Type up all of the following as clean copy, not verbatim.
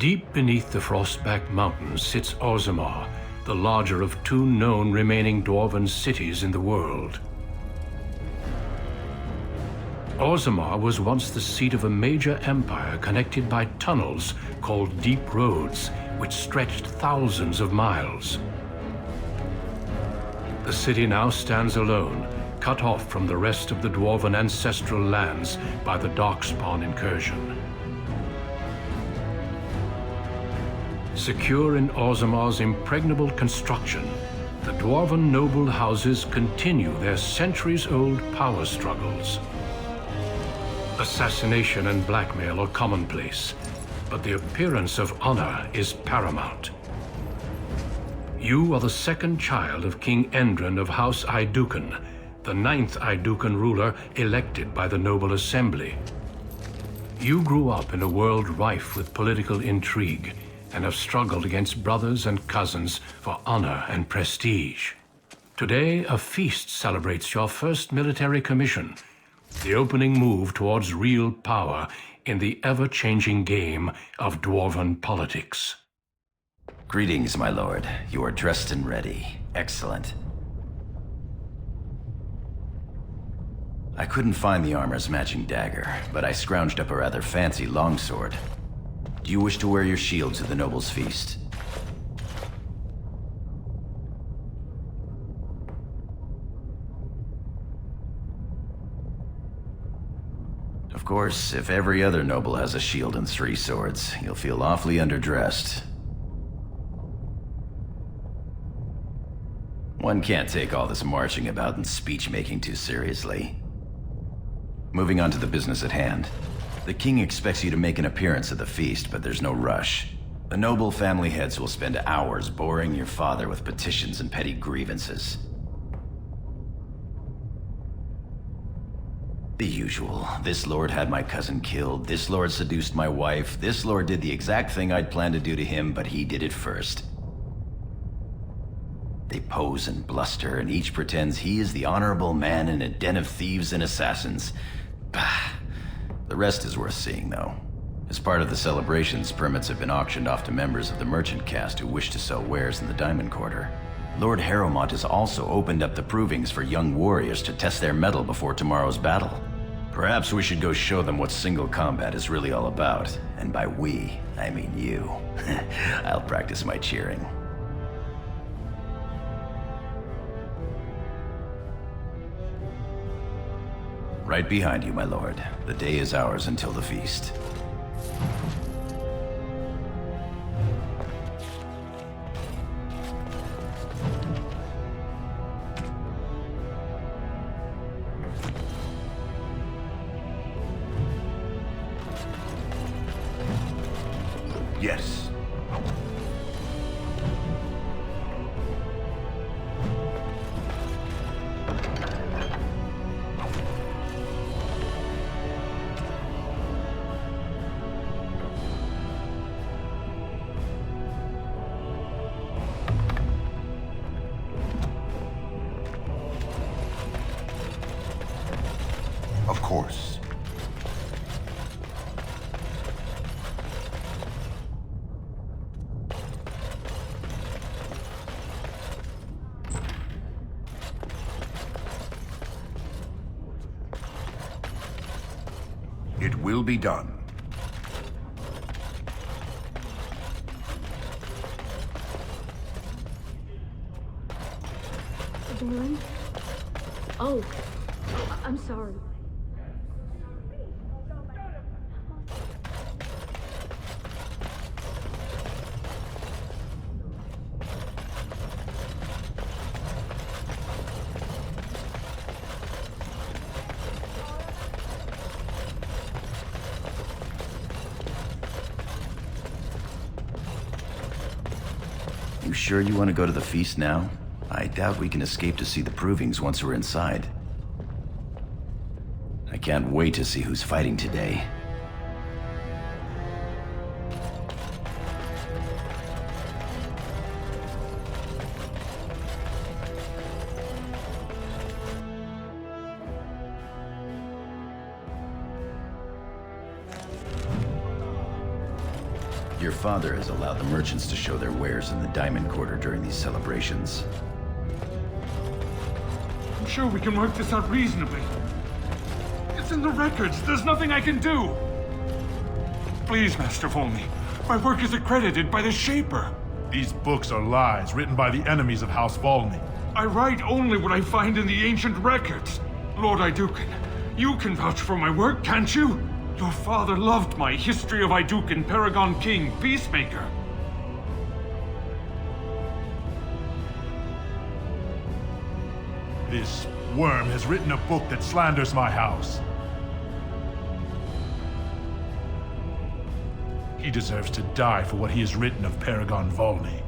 Deep beneath the Frostback Mountains sits Orzammar, the larger of two known remaining dwarven cities in the world. Orzammar was once the seat of a major empire connected by tunnels called Deep Roads, which stretched thousands of miles. The city now stands alone, cut off from the rest of the dwarven ancestral lands by the Darkspawn incursion. Secure in Orzammar's impregnable construction, the dwarven noble houses continue their centuries-old power struggles. Assassination and blackmail are commonplace, but the appearance of honor is paramount. You are the second child of King Endrin of House Aidukan, the 9th Aidukan ruler elected by the Noble Assembly. You grew up in a world rife with political intrigue and have struggled against brothers and cousins for honor and prestige. Today, a feast celebrates your first military commission, the opening move towards real power in the ever-changing game of dwarven politics. Greetings, my lord. You are dressed and ready. Excellent. I couldn't find the armor's matching dagger, but I scrounged up a rather fancy longsword. Do you wish to wear your shield to the noble's feast? Of course, if every other noble has a shield and 3 swords, you'll feel awfully underdressed. One can't take all this marching about and speech-making too seriously. Moving on to the business at hand. The king expects you to make an appearance at the feast, but there's no rush. The noble family heads will spend hours boring your father with petitions and petty grievances. The usual. This lord had my cousin killed, this lord seduced my wife, this lord did the exact thing I'd planned to do to him, but he did it first. They pose and bluster, and each pretends he is the honorable man in a den of thieves and assassins. Bah. The rest is worth seeing, though. As part of the celebrations, permits have been auctioned off to members of the merchant caste who wish to sell wares in the Diamond Quarter. Lord Harrowmont has also opened up the provings for young warriors to test their mettle before tomorrow's battle. Perhaps we should go show them what single combat is really all about. And by we, I mean you. I'll practice my cheering. Right behind you, my lord. The day is ours until the feast. Yes. Of course. It will be done. Baron? Oh, I'm sorry. You sure you want to go to the feast now? I doubt we can escape to see the provings once we're inside. I can't wait to see who's fighting today. Your father has allowed the merchants to show their wares in the Diamond Quarter during these celebrations. I'm sure we can work this out reasonably. It's in the records. There's nothing I can do. Please, Master Volney. My work is accredited by the Shaper. These books are lies written by the enemies of House Volney. I write only what I find in the ancient records. Lord Iduken, you can vouch for my work, can't you? Your father loved my History of Iduken, Paragon King, Peacemaker. This worm has written a book that slanders my house. He deserves to die for what he has written of Paragon Volney.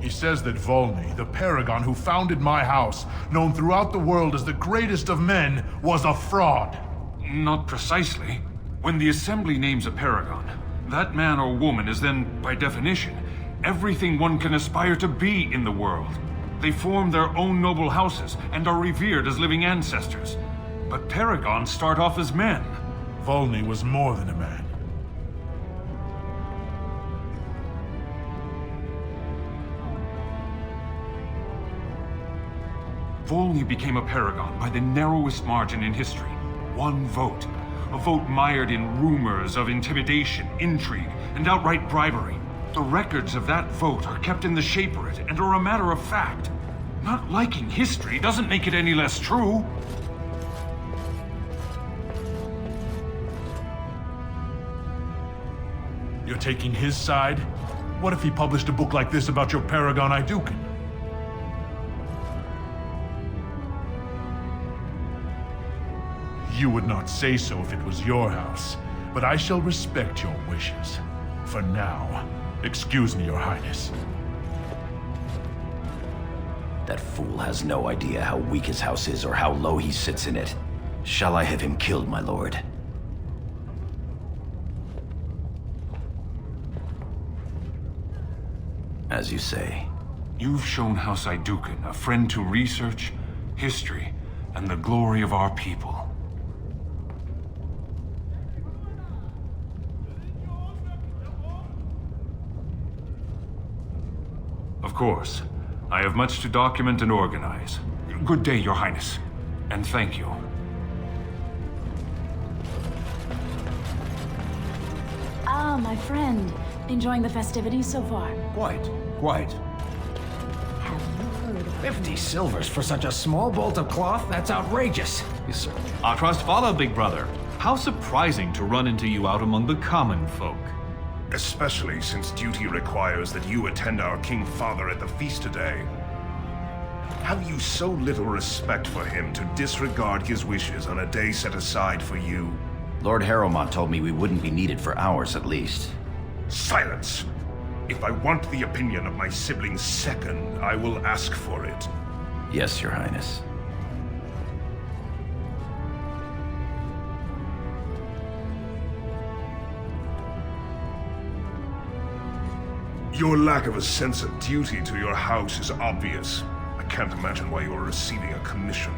He says that Volney, the Paragon who founded my house, known throughout the world as the greatest of men, was a fraud. Not precisely. When the Assembly names a Paragon, that man or woman is then, by definition, everything one can aspire to be in the world. They form their own noble houses and are revered as living ancestors. But Paragons start off as men. Volney was more than a man. Volney became a Paragon by the narrowest margin in history. One vote. A vote mired in rumors of intimidation, intrigue, and outright bribery. The records of that vote are kept in the Shaperate and are a matter of fact. Not liking history doesn't make it any less true. You're taking his side? What if he published a book like this about your Paragon Iduken? You would not say so if it was your house, but I shall respect your wishes. For now, excuse me, Your Highness. That fool has no idea how weak his house is or how low he sits in it. Shall I have him killed, my lord? As you say. You've shown House Iduken a friend to research, history, and the glory of our people. Of course, I have much to document and organize. Good day, Your Highness, and thank you. Ah, my friend. Enjoying the festivities so far? Quite. Have you heard of 50 silvers for such a small bolt of cloth? That's outrageous. Yes, sir. Our trust follow, big brother. How surprising to run into you out among the common folk. Especially since duty requires that you attend our King Father at the feast today. Have you so little respect for him to disregard his wishes on a day set aside for you? Lord Harrowmont told me we wouldn't be needed for hours at least. Silence! If I want the opinion of my sibling's second, I will ask for it. Yes, Your Highness. Your lack of a sense of duty to your house is obvious. I can't imagine why you are receiving a commission.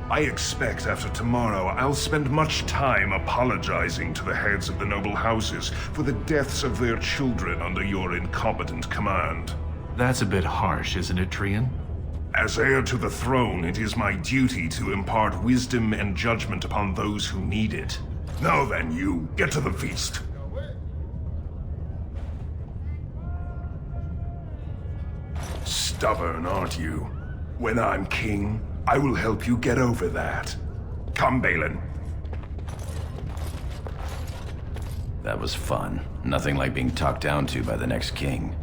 I expect after tomorrow I'll spend much time apologizing to the heads of the noble houses for the deaths of their children under your incompetent command. That's a bit harsh, isn't it, Trian? As heir to the throne, it is my duty to impart wisdom and judgment upon those who need it. Now then, you, get to the feast. Stubborn, aren't you? When I'm king, I will help you get over that. Come, Balin. That was fun. Nothing like being talked down to by the next king.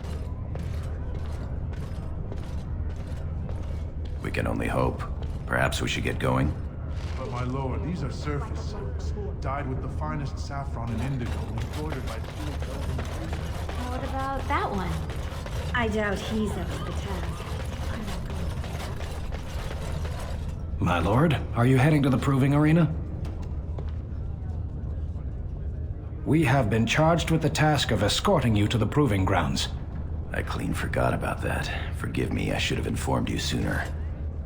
We can only hope. Perhaps we should get going. But my lord, these are surface silks, dyed with the finest saffron and indigo, and embroidered by steel. What about that one? I doubt he's up to the task. My lord, are you heading to the proving arena? We have been charged with the task of escorting you to the proving grounds. I clean forgot about that. Forgive me, I should have informed you sooner.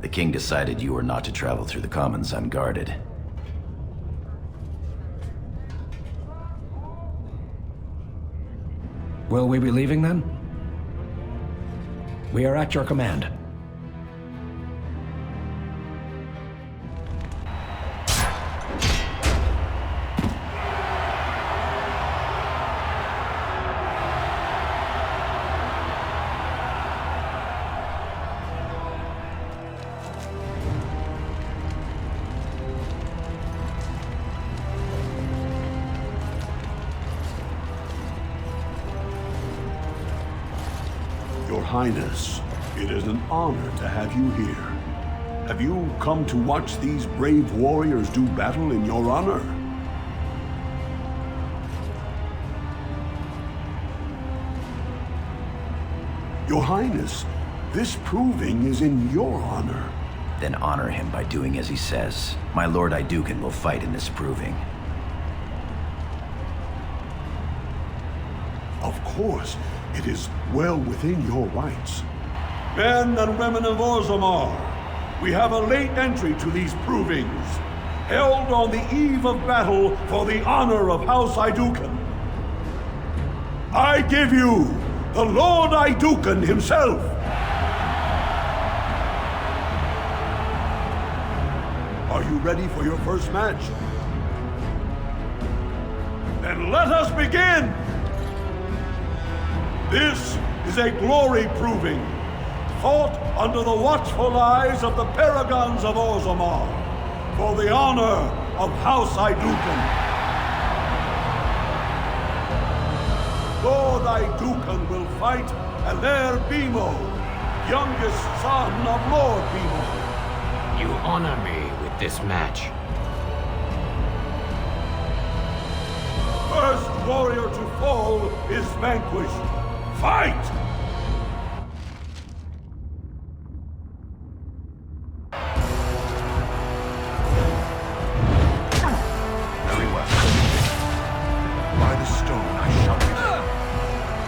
The king decided you were not to travel through the commons unguarded. Will we be leaving then? We are at your command. Your Highness, it is an honor to have you here. Have you come to watch these brave warriors do battle in your honor? Your Highness, this proving is in your honor. Then honor him by doing as he says. My Lord Idukan will fight in this proving. Of course, it is well within your rights. Men and women of Orzammar, we have a late entry to these provings, held on the eve of battle for the honor of House Idukan. I give you the Lord Idukan himself. Are you ready for your first match? Then let us begin! This is a glory proving, fought under the watchful eyes of the paragons of Orzammar, for the honor of House Idukan. Lord Idukan will fight Alair Bimo, youngest son of Lord Bimo. You honor me with this match. First warrior to fall is vanquished. Fight! Very well. By the stone I shall be.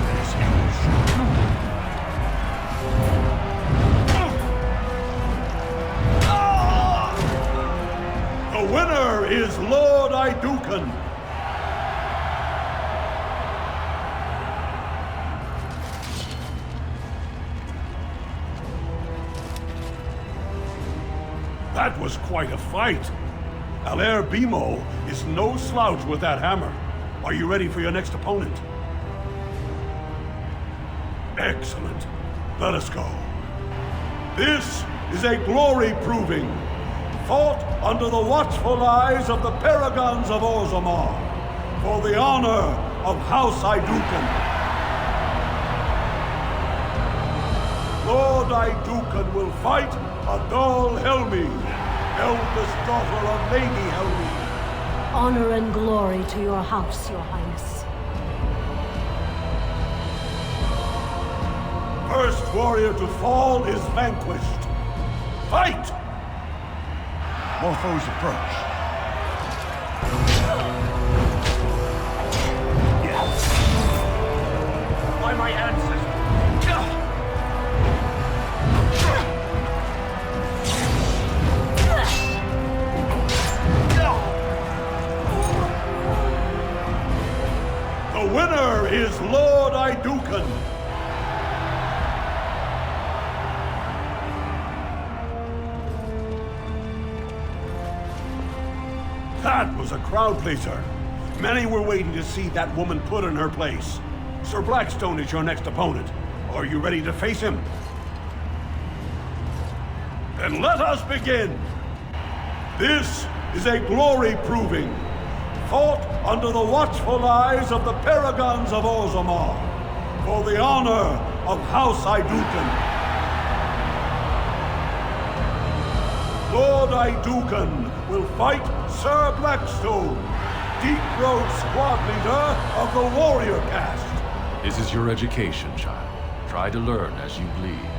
There is The winner is Lord Idukan. That was quite a fight. Alair Bimo is no slouch with that hammer. Are you ready for your next opponent? Excellent. Let us go. This is a glory proving, fought under the watchful eyes of the paragons of Orzammar, for the honor of House Idukan. Lord Idukan will fight Adol Helmi, eldest daughter of Lady Helmi. Honor and glory to your house, your highness. First warrior to fall is vanquished. Fight! More foes approach. By my ancestors. The winner is Lord Idukan. That was a crowd pleaser. Many were waiting to see that woman put in her place. Sir Blackstone is your next opponent. Are you ready to face him? Then let us begin. This is a glory proving, fought under the watchful eyes of the paragons of Orzammar, for the honor of House Idukan. Lord Idukan will fight Sir Blackstone, Deep Road squad leader of the warrior caste. This is your education, child. Try to learn as you bleed.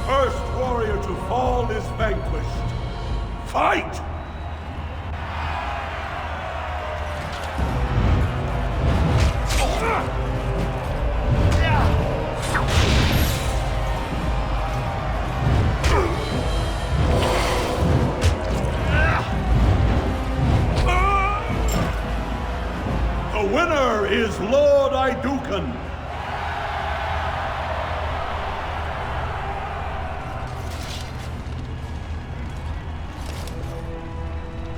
First warrior to fall is vanquished. Fight! The winner is Lord Idukan.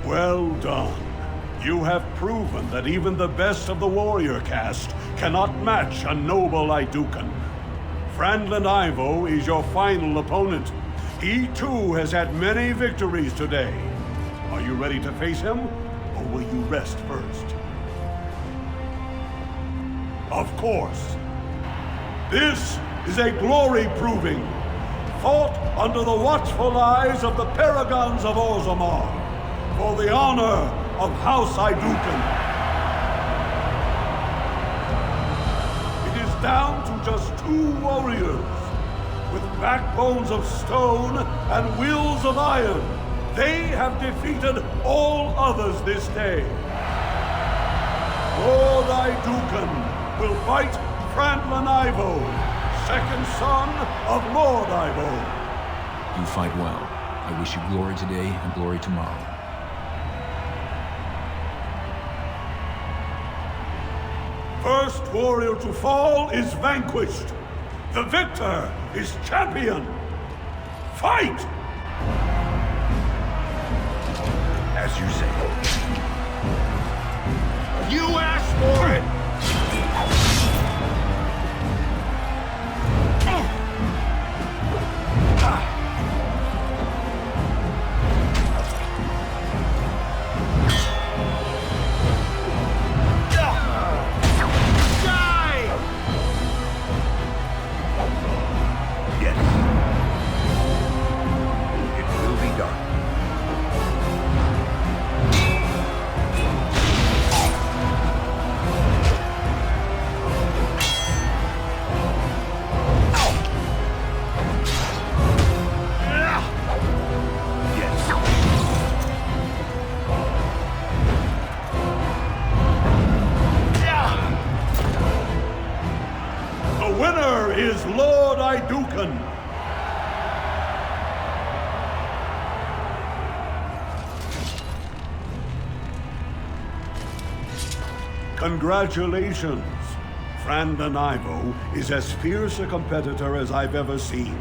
Well done. You have proven that even the best of the warrior caste cannot match a noble Idukan. Franklin Ivo is your final opponent. He too has had many victories today. Are you ready to face him, or will you rest first? Of course. This is a glory proving, fought under the watchful eyes of the Paragons of Orzammar, for the honor of House Idukan. It is down to just 2 warriors. With backbones of stone and wills of iron, they have defeated all others this day. Lord Idukan will fight Franklin Ivo, second son of Lord Ivo. You fight well. I wish you glory today and glory tomorrow. First warrior to fall is vanquished. The victor is champion. Fight! As you say. You asked for it! Is Lord Idukan. Congratulations. Franklin Ivo is as fierce a competitor as I've ever seen.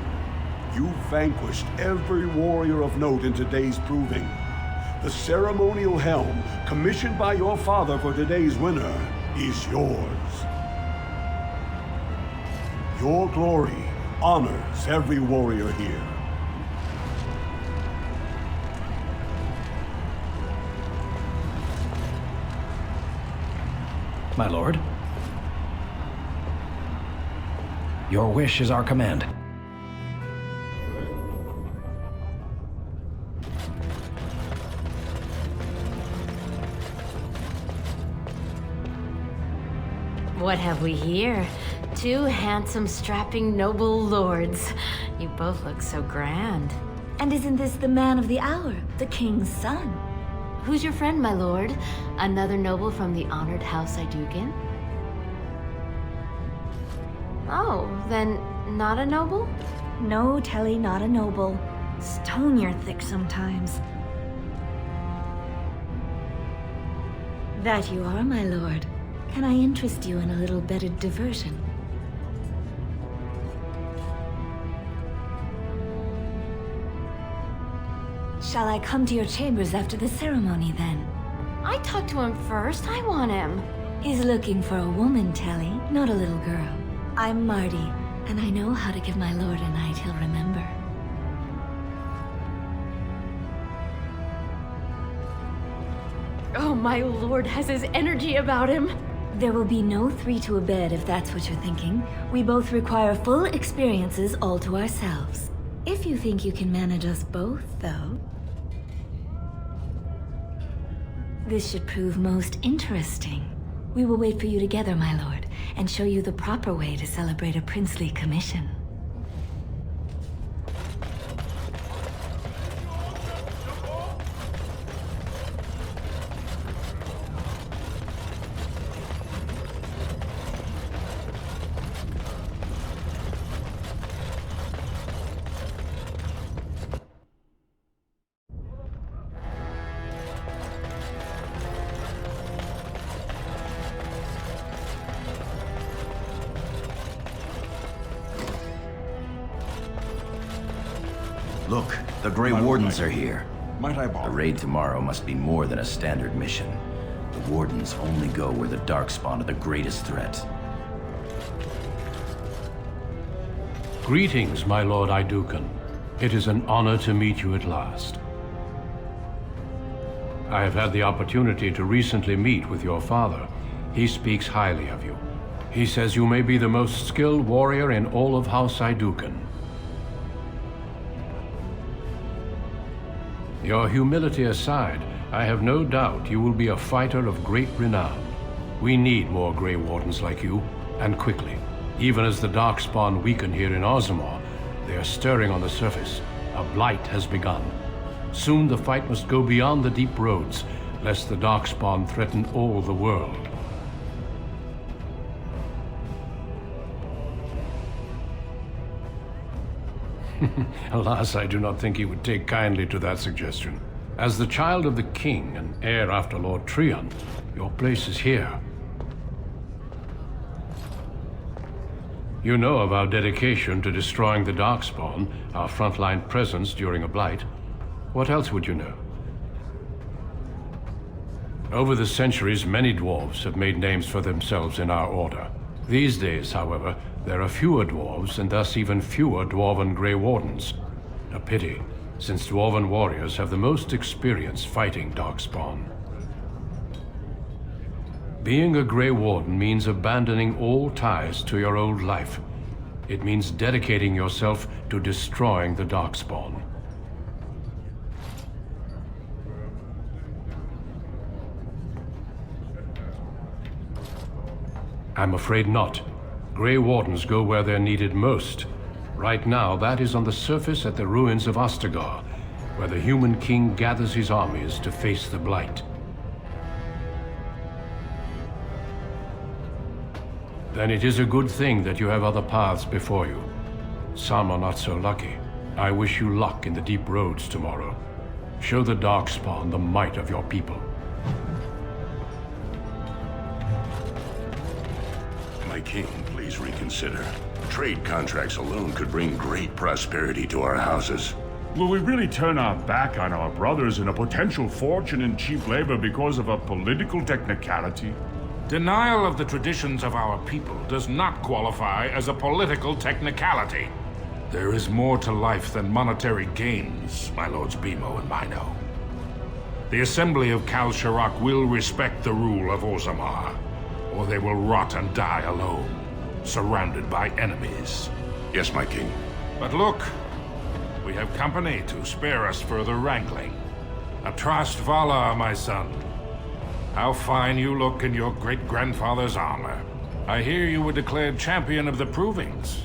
You vanquished every warrior of note in today's proving. The ceremonial helm, commissioned by your father for today's winner, is yours. Your glory honors every warrior here. My lord. Your wish is our command. What have we here? 2 handsome, strapping, noble lords. You both look so grand. And isn't this the man of the hour, the king's son? Who's your friend, my lord? Another noble from the honored House Idukan? Oh, then not a noble? No, Telly, not a noble. Stone you're thick sometimes. That you are, my lord. Can I interest you in a little bit of diversion? Shall I come to your chambers after the ceremony, then? I talked to him first. I want him. He's looking for a woman, Telly, not a little girl. I'm Marty, and I know how to give my lord a night he'll remember. Oh, my lord has his energy about him. There will be no 3 to a bed if that's what you're thinking. We both require full experiences all to ourselves. If you think you can manage us both, though. This should prove most interesting. We will wait for you together, my lord, and show you the proper way to celebrate a princely commission. Look, the Grey Wardens are here. Might I The borrow? raid tomorrow must be more than a standard mission. The Wardens only go where the Darkspawn are the greatest threat. Greetings, my Lord Idukan. It is an honor to meet you at last. I have had the opportunity to recently meet with your father. He speaks highly of you. He says you may be the most skilled warrior in all of House Idukan. Your humility aside, I have no doubt you will be a fighter of great renown. We need more Grey Wardens like you, and quickly. Even as the Darkspawn weaken here in Orzammar, they are stirring on the surface. A blight has begun. Soon the fight must go beyond the deep roads, lest the Darkspawn threaten all the world. Alas, I do not think he would take kindly to that suggestion. As the child of the king and heir after Lord Trion, your place is here. You know of our dedication to destroying the Darkspawn, our frontline presence during a blight. What else would you know? Over the centuries, many dwarves have made names for themselves in our order. These days, however, there are fewer dwarves and thus even fewer dwarven Grey Wardens. A pity, since dwarven warriors have the most experience fighting Darkspawn. Being a Grey Warden means abandoning all ties to your old life. It means dedicating yourself to destroying the Darkspawn. I'm afraid not. Grey Wardens go where they're needed most. Right now, that is on the surface at the ruins of Ostagar, where the human king gathers his armies to face the Blight. Then it is a good thing that you have other paths before you. Some are not so lucky. I wish you luck in the deep roads tomorrow. Show the Darkspawn the might of your people. My king, please reconsider. Trade contracts alone could bring great prosperity to our houses. Will we really turn our back on our brothers and a potential fortune in cheap labor because of a political technicality? Denial of the traditions of our people does not qualify as a political technicality. There is more to life than monetary gains, my lords Bimo and Mino. The Assembly of Kal Shirak will respect the rule of Orzammar, or they will rot and die alone, surrounded by enemies. Yes, my king. But look, we have company to spare us further wrangling. Atrast Vala, my son. How fine you look in your great-grandfather's armor. I hear you were declared champion of the Provings.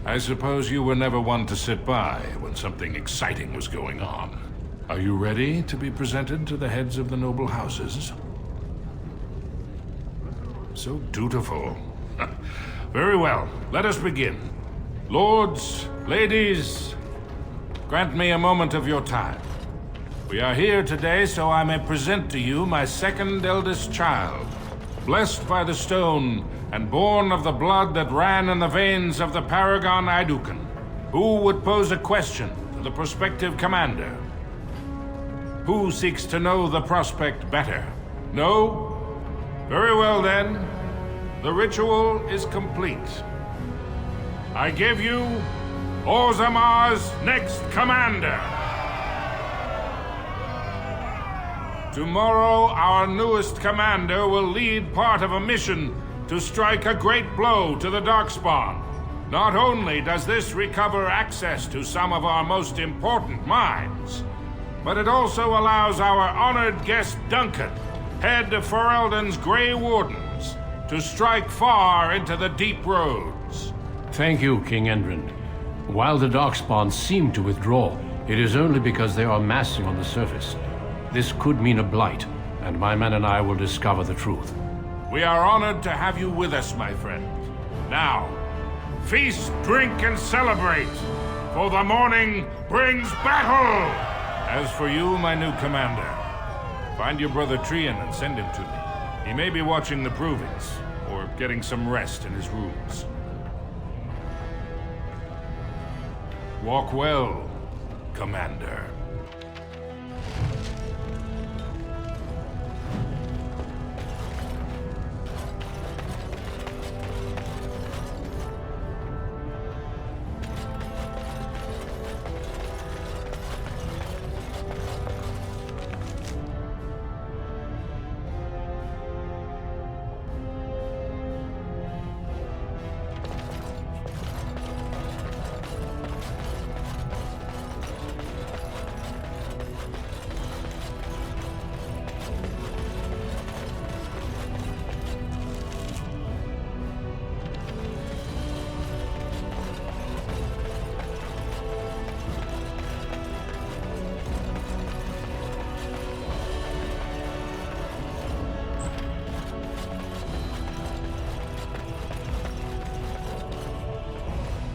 I suppose you were never one to sit by when something exciting was going on. Are you ready to be presented to the heads of the noble houses? So dutiful. Very well, let us begin. Lords, ladies, grant me a moment of your time. We are here today so I may present to you my second eldest child, blessed by the stone and born of the blood that ran in the veins of the Paragon Idukan. Who would pose a question to the prospective commander? Who seeks to know the prospect better? No? Very well then. The ritual is complete. I give you Orzammar's next commander. Tomorrow, our newest commander will lead part of a mission to strike a great blow to the Darkspawn. Not only does this recover access to some of our most important mines, but it also allows our honored guest Duncan, head of Ferelden's Grey Wardens, to strike far into the deep roads. Thank you, King Endrund. While the Darkspawn seem to withdraw, it is only because they are massing on the surface. This could mean a blight, and my men and I will discover the truth. We are honored to have you with us, my friend. Now, feast, drink, and celebrate, for the morning brings battle! As for you, my new commander, find your brother Trion and send him to me. He may be watching the Provings, or getting some rest in his rooms. Walk well, Commander.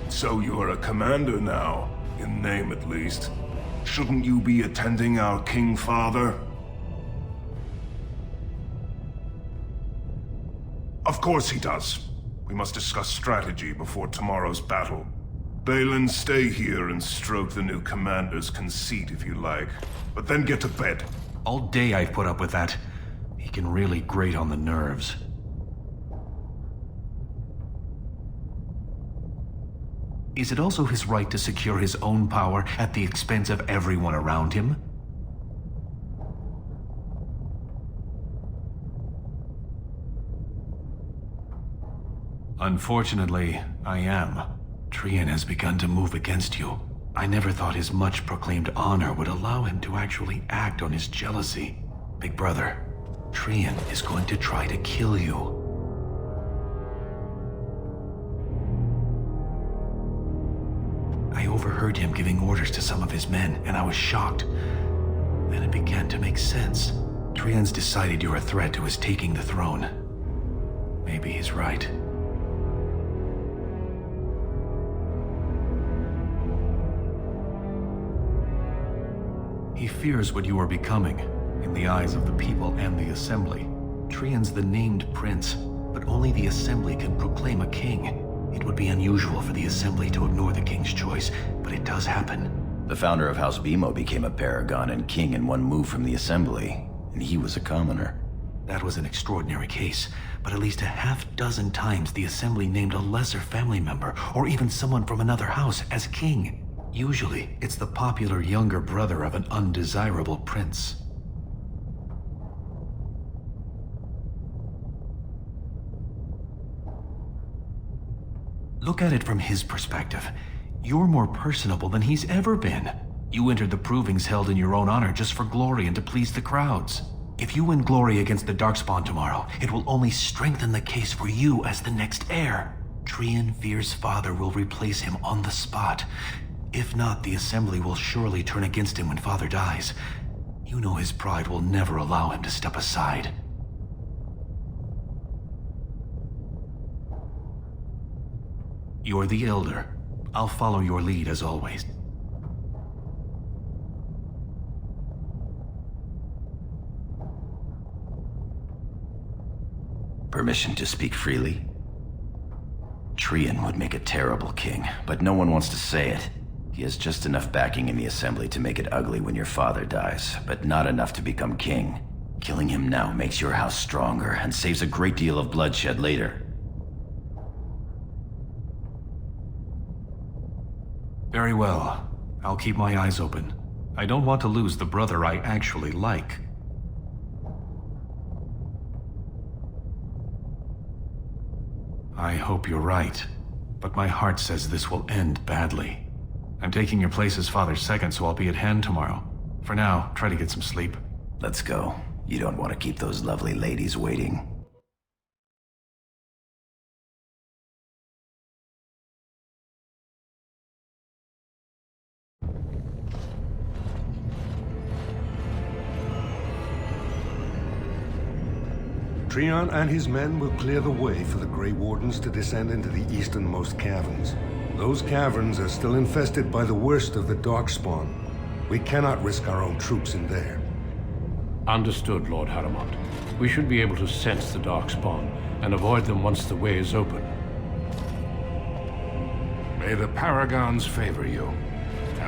So you're a commander now, in name at least. Shouldn't you be attending our King Father? Of course he does. We must discuss strategy before tomorrow's battle. Balin, stay here and stroke the new commander's conceit if you like. But then get to bed. All day I've put up with that. He can really grate on the nerves. Is it also his right to secure his own power at the expense of everyone around him? Unfortunately, I am. Trian has begun to move against you. I never thought his much-proclaimed honor would allow him to actually act on his jealousy. Big brother, Trian is going to try to kill you. I overheard him giving orders to some of his men, and I was shocked. Then it began to make sense. Trian's decided you're a threat to his taking the throne. Maybe he's right. He fears what you are becoming, in the eyes of the people and the Assembly. Trian's the named prince, but only the Assembly can proclaim a king. It would be unusual for the Assembly to ignore the king's choice, but it does happen. The founder of House Bimo became a paragon and king in one move from the Assembly, and he was a commoner. That was an extraordinary case, but at least a half-dozen times the Assembly named a lesser family member, or even someone from another house, as king. Usually, it's the popular younger brother of an undesirable prince. Look at it from his perspective. You're more personable than he's ever been. You entered the provings held in your own honor just for glory and to please the crowds. If you win glory against the Darkspawn tomorrow, it will only strengthen the case for you as the next heir. Trian fears father will replace him on the spot. If not, the Assembly will surely turn against him when father dies. You know his pride will never allow him to step aside. You're the elder. I'll follow your lead as always. Permission to speak freely? Trian would make a terrible king, but no one wants to say it. He has just enough backing in the Assembly to make it ugly when your father dies, but not enough to become king. Killing him now makes your house stronger and saves a great deal of bloodshed later. Very well. I'll keep my eyes open. I don't want to lose the brother I actually like. I hope you're right, but my heart says this will end badly. I'm taking your place as father's second, so I'll be at hand tomorrow. For now, try to get some sleep. Let's go. You don't want to keep those lovely ladies waiting. Trian and his men will clear the way for the Grey Wardens to descend into the easternmost caverns. Those caverns are still infested by the worst of the Darkspawn. We cannot risk our own troops in there. Understood, Lord Haramond. We should be able to sense the Darkspawn and avoid them once the way is open. May the Paragons favor you.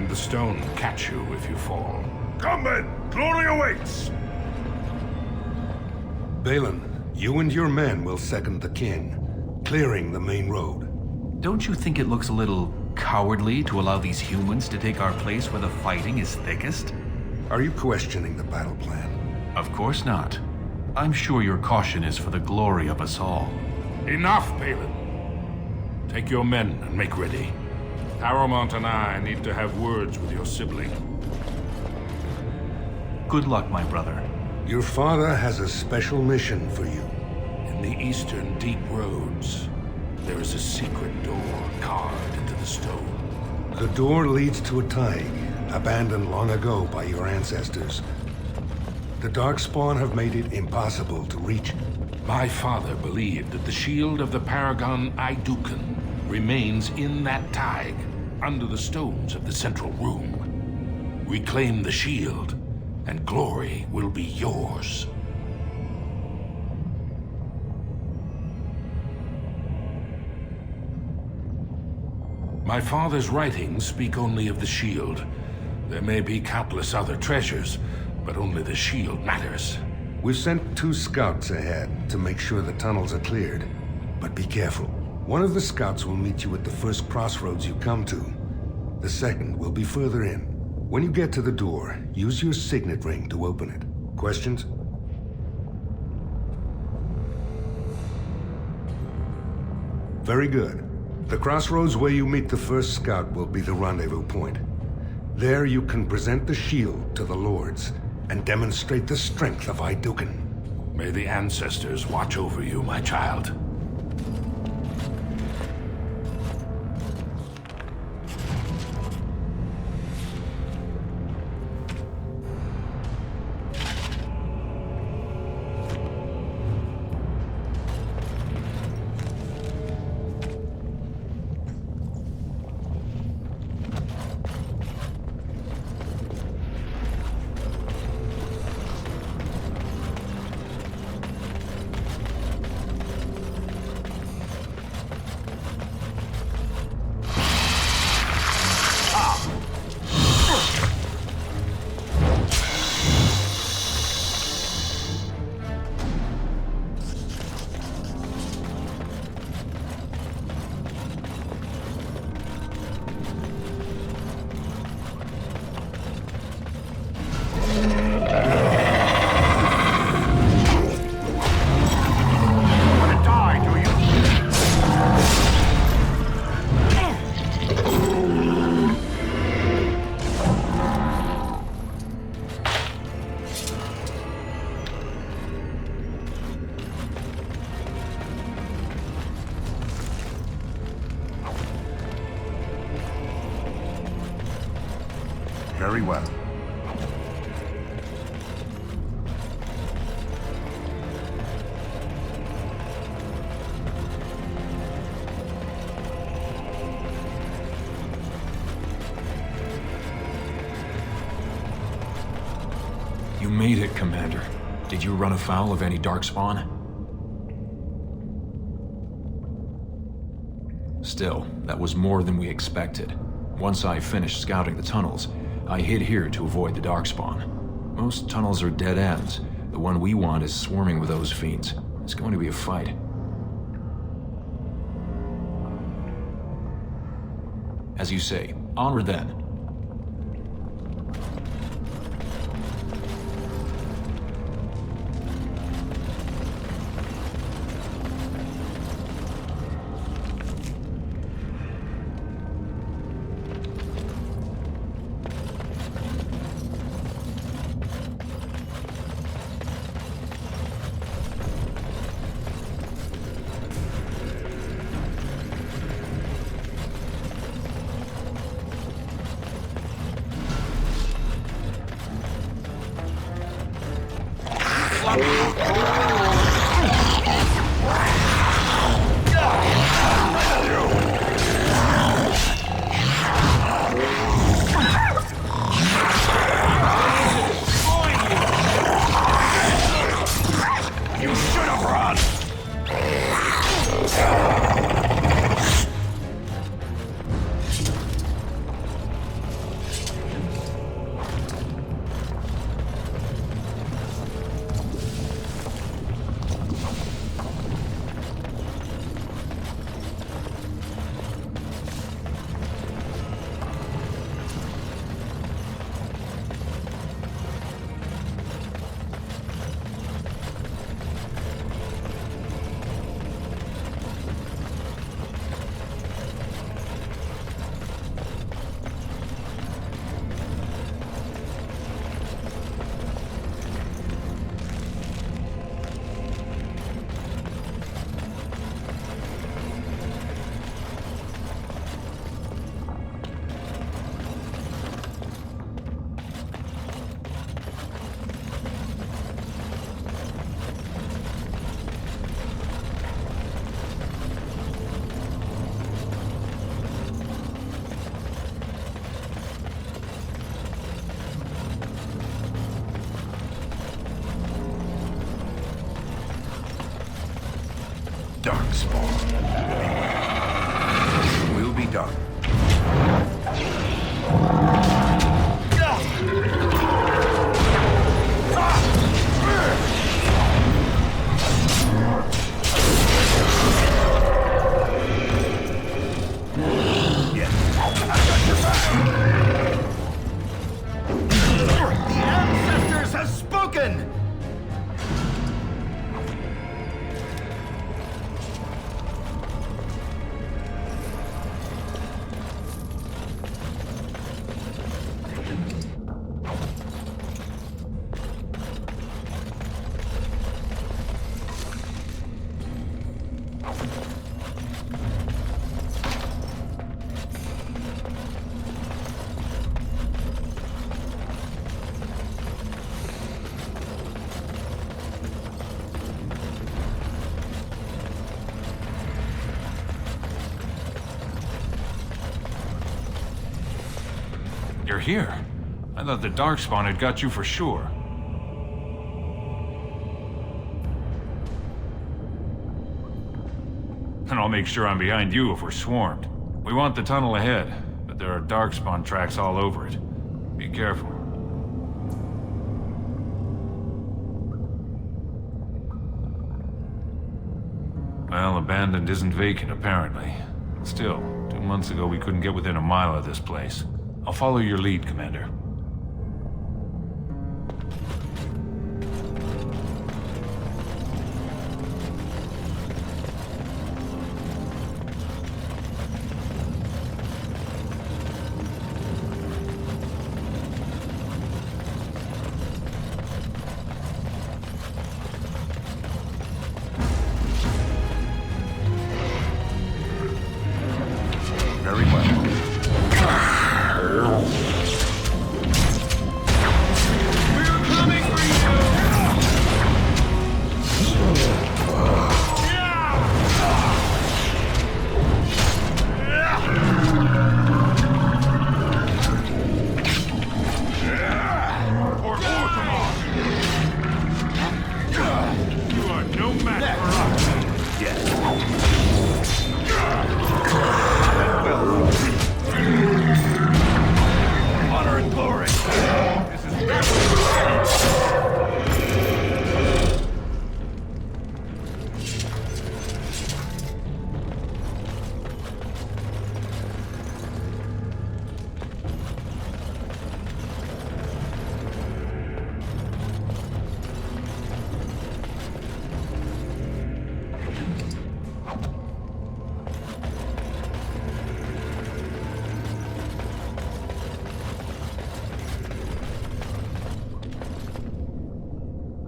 and the stone catch you if you fall. Come then! Glory awaits! Balin, you and your men will second the king, clearing the main road. Don't you think it looks a little cowardly to allow these humans to take our place where the fighting is thickest? Are you questioning the battle plan? Of course not. I'm sure your caution is for the glory of us all. Enough, Balin. Take your men and make ready. Paramount and I need to have words with your sibling. Good luck, my brother. Your father has a special mission for you. In the eastern deep roads, there is a secret door carved into the stone. The door leads to a thaig, abandoned long ago by your ancestors. The Darkspawn have made it impossible to reach. My father believed that the shield of the Paragon Aidukan remains in that thaig, under the stones of the central room. Reclaim the shield, and glory will be yours. My father's writings speak only of the shield. There may be countless other treasures, but only the shield matters. We've sent 2 scouts ahead to make sure the tunnels are cleared. But be careful. One of the scouts will meet you at the first crossroads you come to. The second will be further in. When you get to the door, use your signet ring to open it. Questions? Very good. The crossroads where you meet the first scout will be the rendezvous point. There you can present the shield to the lords and demonstrate the strength of Aidukan. May the ancestors watch over you, my child. Very well. You made it, Commander. Did you run afoul of any Darkspawn? Still, that was more than we expected. Once I finished scouting the tunnels, I hid here to avoid the Darkspawn. Most tunnels are dead ends. The one we want is swarming with those fiends. It's going to be a fight. As you say, onward then. Darkspawn. Beware. Will be done. You're here. I thought the Darkspawn had got you for sure. And I'll make sure I'm behind you if we're swarmed. We want the tunnel ahead, but there are Darkspawn tracks all over it. Be careful. Well, abandoned isn't vacant, apparently. Still, 2 months ago we couldn't get within a mile of this place. I'll follow your lead, Commander. Very well.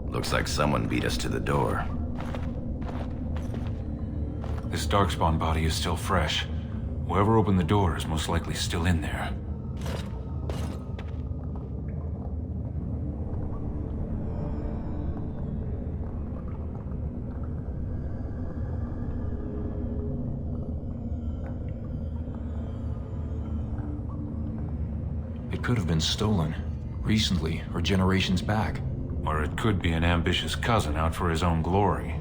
Looks like someone beat us to the door. This Darkspawn body is still fresh. Whoever opened the door is most likely still in there. It could have been stolen. Recently, or generations back. Or it could be an ambitious cousin out for his own glory.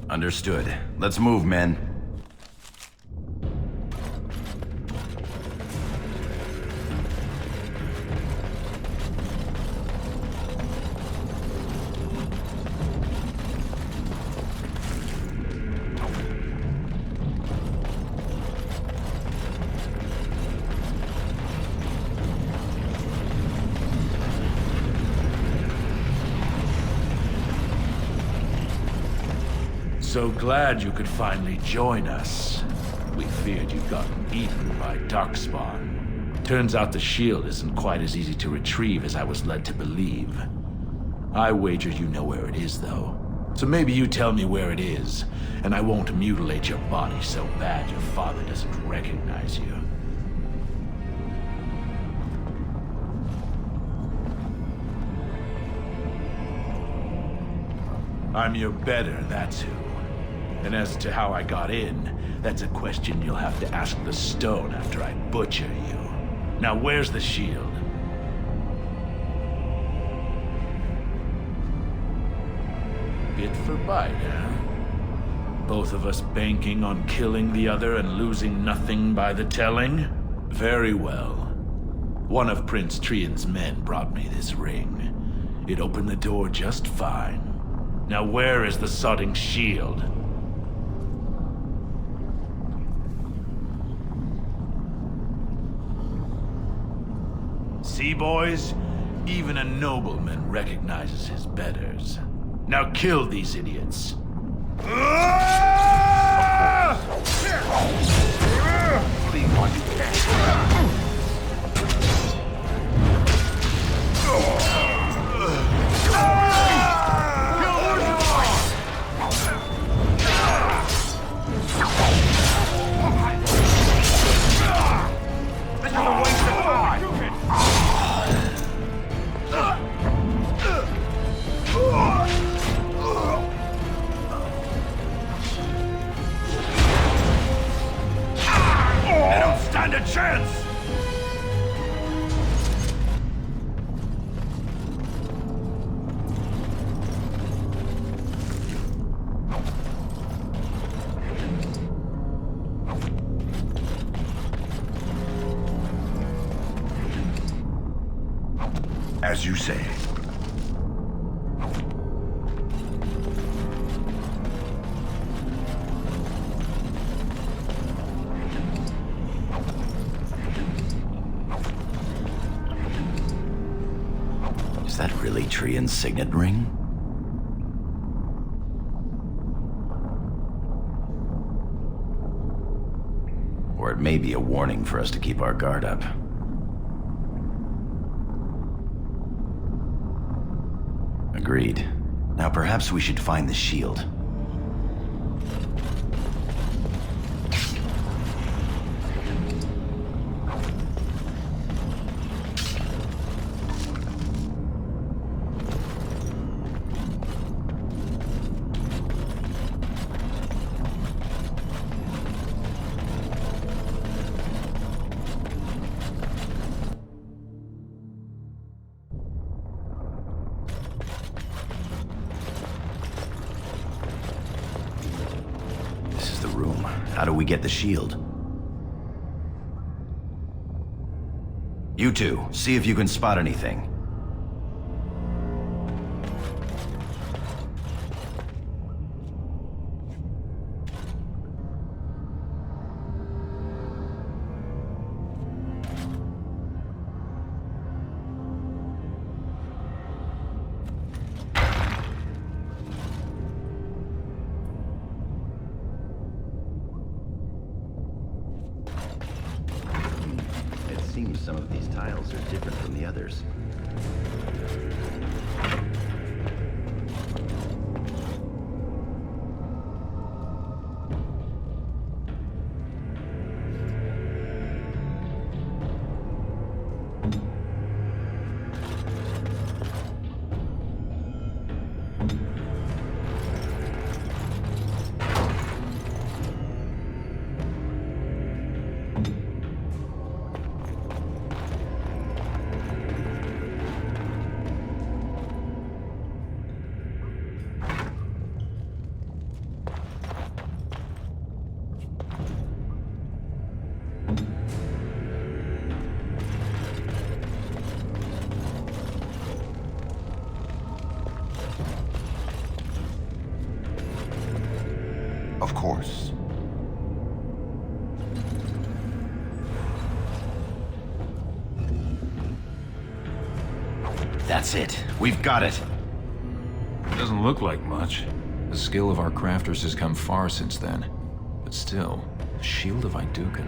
Understood. Let's move, men. So glad you could finally join us. We feared you'd gotten eaten by Darkspawn. Turns out the shield isn't quite as easy to retrieve as I was led to believe. I wager you know where it is, though. So maybe you tell me where it is, and I won't mutilate your body so bad your father doesn't recognize you. I'm your better, that's who. And as to how I got in, that's a question you'll have to ask the stone after I butcher you. Now where's the shield? Bit for bite, huh? Both of us banking on killing the other and losing nothing by the telling? Very well. One of Prince Trian's men brought me this ring. It opened the door just fine. Now where is the sodding shield? See, boys? Even a nobleman recognizes his betters. Now kill these idiots. As you say. Is that really Trian's signet ring? Or it may be a warning for us to keep our guard up. Agreed. Now perhaps we should find the shield. How do we get the shield? You two, see if you can spot anything. Some of these tiles are different from the others. Of course. That's it. We've got it. Doesn't look like much. The skill of our crafters has come far since then. But still, the Shield of Iduken.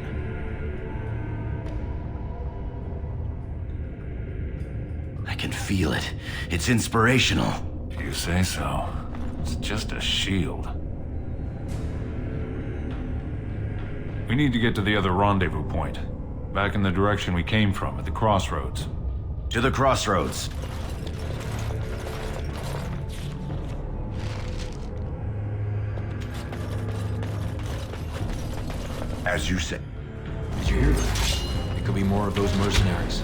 I can feel it. It's inspirational. If you say so. It's just a shield. We need to get to the other rendezvous point. Back in the direction we came from, at the crossroads. To the crossroads. As you say. Did you hear that? It could be more of those mercenaries.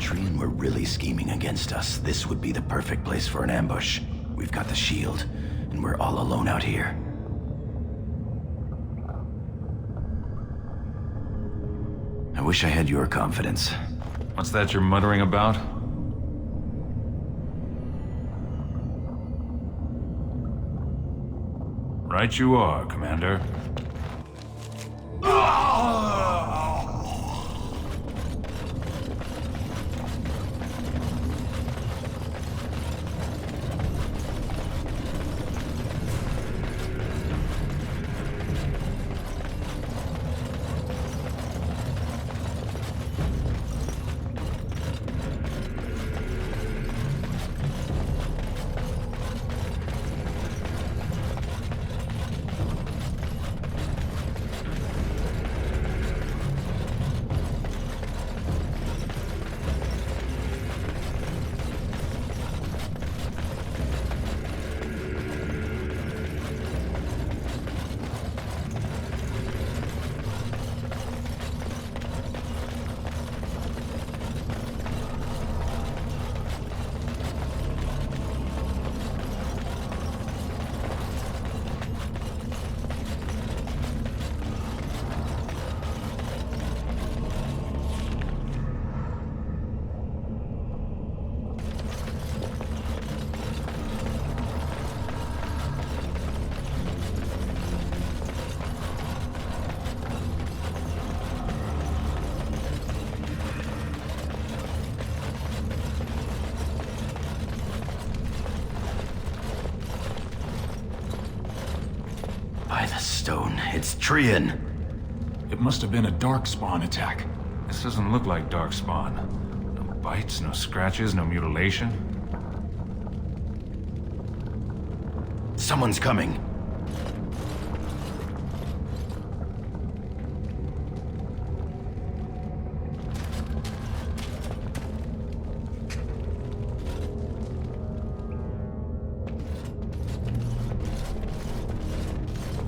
Trian were really scheming against us, this would be the perfect place for an ambush. We've got the shield, and we're all alone out here. I wish I had your confidence. What's that you're muttering about? Right you are, Commander. By the stone, it's Trian. It must have been a darkspawn attack. This doesn't look like darkspawn. No bites, no scratches, no mutilation. Someone's coming.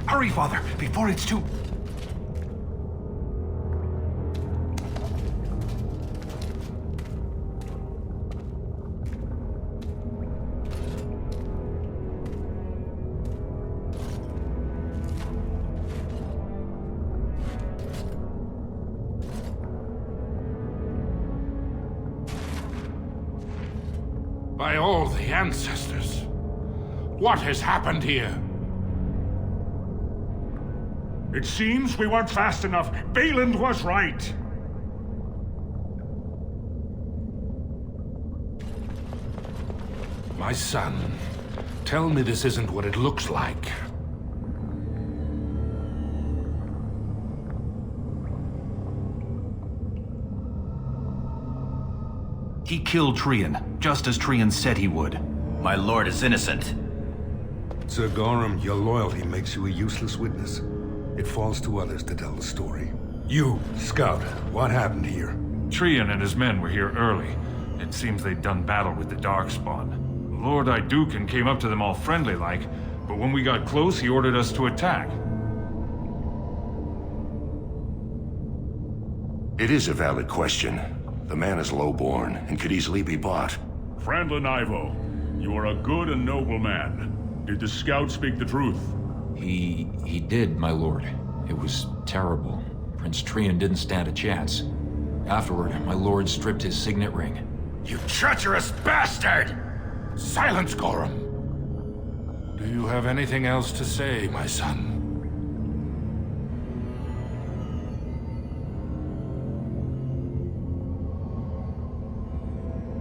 Hurry, Father, before it's too... By all the ancestors, what has happened here? It seems we weren't fast enough. Bayland was right. My son, tell me this isn't what it looks like. He killed Trian, just as Trian said he would. My lord is innocent. Sir Gorham, your loyalty makes you a useless witness. It falls to others to tell the story. You, Scout, what happened here? Trian and his men were here early. It seems they'd done battle with the Darkspawn. Lord Idukan came up to them all friendly-like, but when we got close, he ordered us to attack. It is a valid question. The man is low-born and could easily be bought. Frandlin Ivo, you are a good and noble man. Did the scout speak the truth? He did, my lord. It was terrible. Prince Trian didn't stand a chance. Afterward, my lord stripped his signet ring. You treacherous bastard! Silence, Gorham! Do you have anything else to say, my son?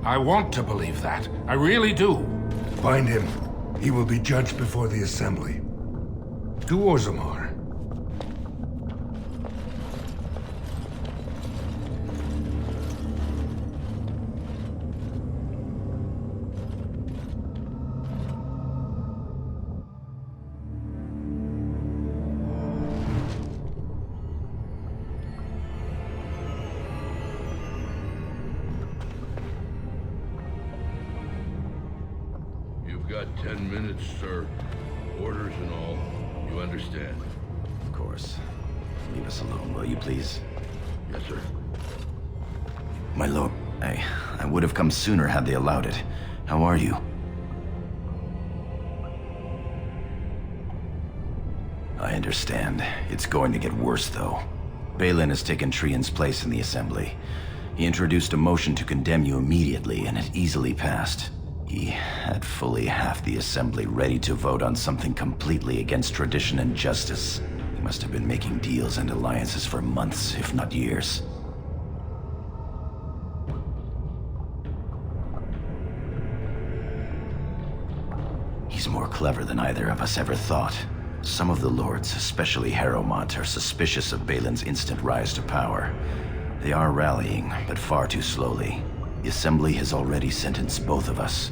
I want to believe that. I really do. Find him. He will be judged before the Assembly. To Orzammar. You've got 10 minutes, sir. Orders and all. You understand? Of course. Leave us alone, will you please? Yes, sir. My lord, I I would have come sooner had they allowed it. How are you? I understand. It's going to get worse, though. Balin has taken Trian's place in the Assembly. He introduced a motion to condemn you immediately, and it easily passed. He had fully half the Assembly ready to vote on something completely against tradition and justice. He must have been making deals and alliances for months, if not years. He's more clever than either of us ever thought. Some of the lords, especially Harrowmont, are suspicious of Balin's instant rise to power. They are rallying, but far too slowly. The Assembly has already sentenced both of us.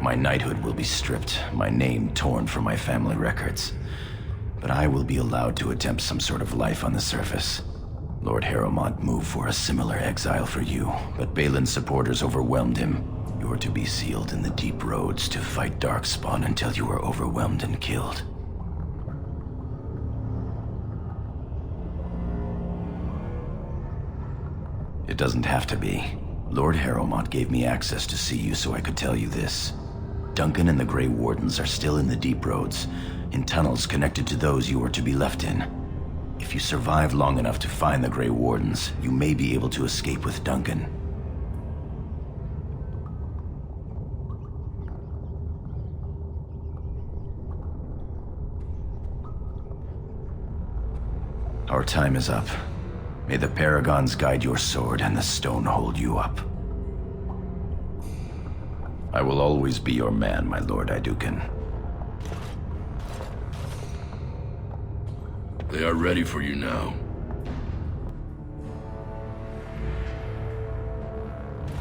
My knighthood will be stripped, my name torn from my family records. But I will be allowed to attempt some sort of life on the surface. Lord Harrowmont moved for a similar exile for you, but Balin's supporters overwhelmed him. You are to be sealed in the deep roads to fight Darkspawn until you are overwhelmed and killed. It doesn't have to be. Lord Harrowmont gave me access to see you so I could tell you this. Duncan and the Grey Wardens are still in the deep roads, in tunnels connected to those you are to be left in. If you survive long enough to find the Grey Wardens, you may be able to escape with Duncan. Our time is up. May the Paragons guide your sword and the stone hold you up. I will always be your man, my Lord Iduken. They are ready for you now.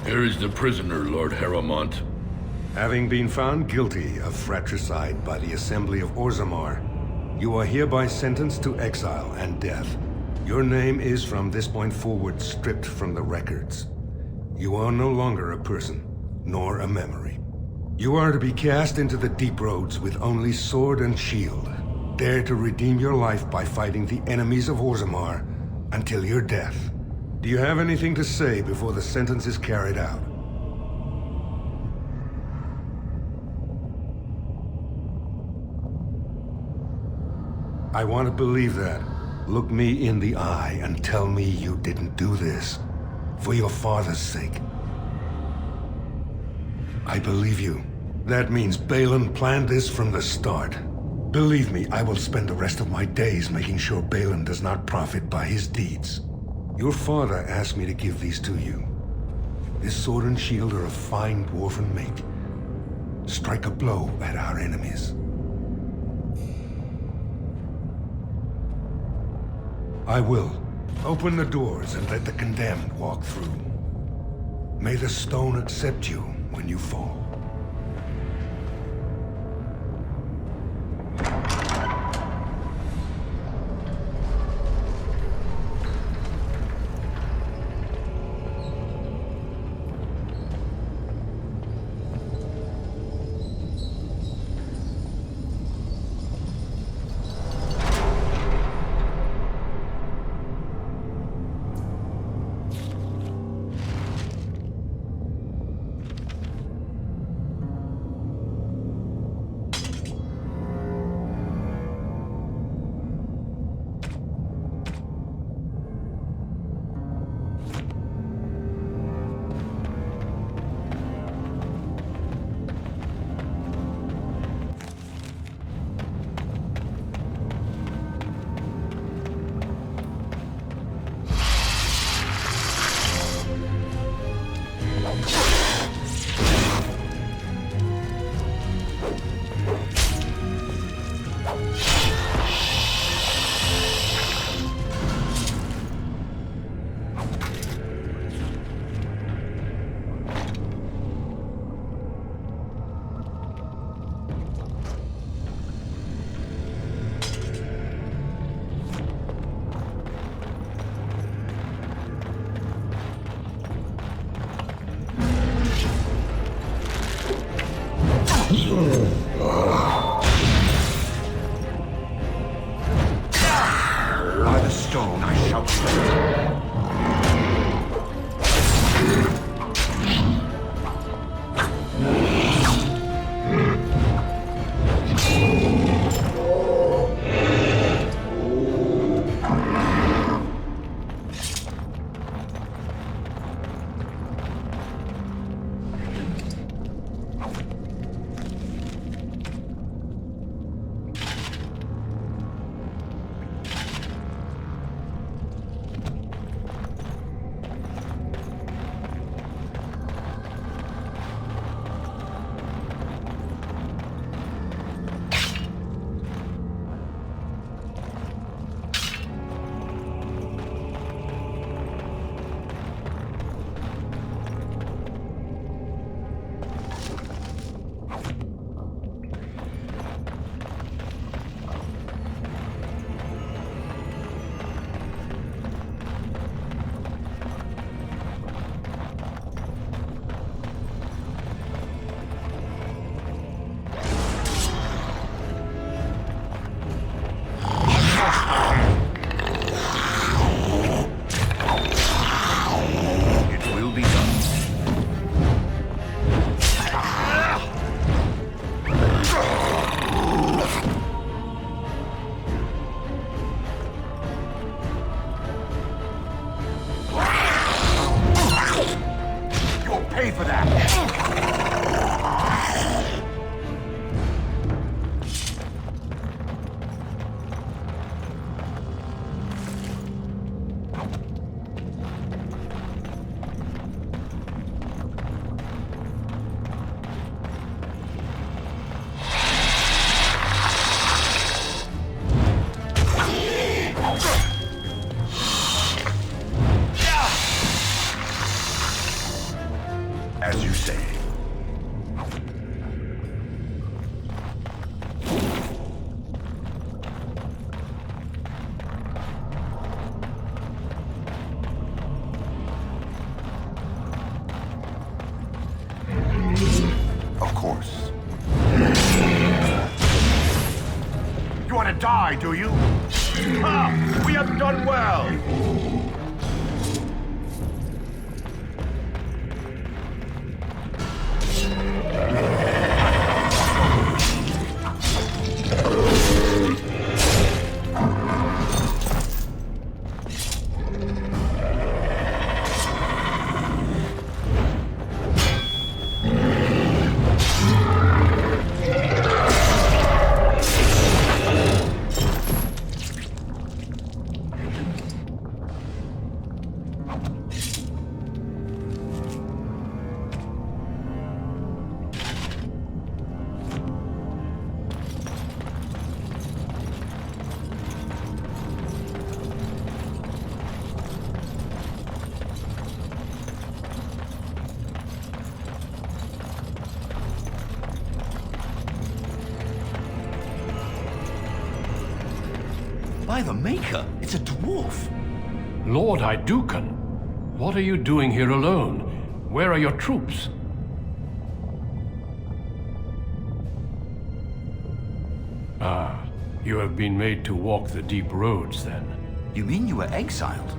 Here is the prisoner, Lord Harrowmont. Having been found guilty of fratricide by the Assembly of Orzammar, you are hereby sentenced to exile and death. Your name is from this point forward stripped from the records. You are no longer a person, nor a memory. You are to be cast into the deep roads with only sword and shield. Dare to redeem your life by fighting the enemies of Orzammar until your death. Do you have anything to say before the sentence is carried out? I want to believe that. Look me in the eye and tell me you didn't do this. For your father's sake. I believe you. That means Balin planned this from the start. Believe me, I will spend the rest of my days making sure Balin does not profit by his deeds. Your father asked me to give these to you. This sword and shield are of fine dwarven make. Strike a blow at our enemies. I will. Open the doors and let the condemned walk through. May the stone accept you when you fall. stone I shall be. Pay for that! As you say. Of course. You want to die, do you? Ah, we have done well! By the Maker, it's a dwarf. Lord Idukan, what are you doing here alone? Where are your troops? Ah, you have been made to walk the deep roads, then. You mean you were exiled?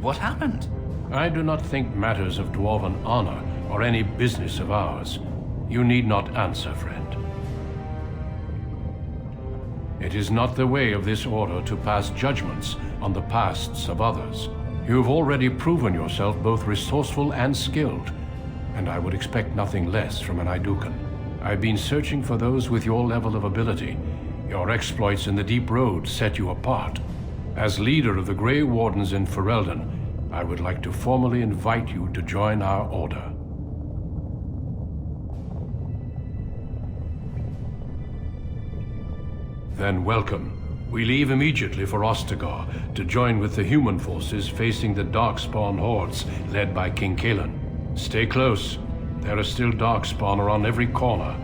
What happened? I do not think matters of dwarven honor are any business of ours. You need not answer, friend. It is not the way of this order to pass judgments on the pasts of others. You have already proven yourself both resourceful and skilled, and I would expect nothing less from an Idukan. I've been searching for those with your level of ability. Your exploits in the Deep Road set you apart. As leader of the Grey Wardens in Ferelden, I would like to formally invite you to join our order. Then welcome. We leave immediately for Ostagar to join with the human forces facing the Darkspawn hordes led by King Kaelan. Stay close. There are still Darkspawn around every corner.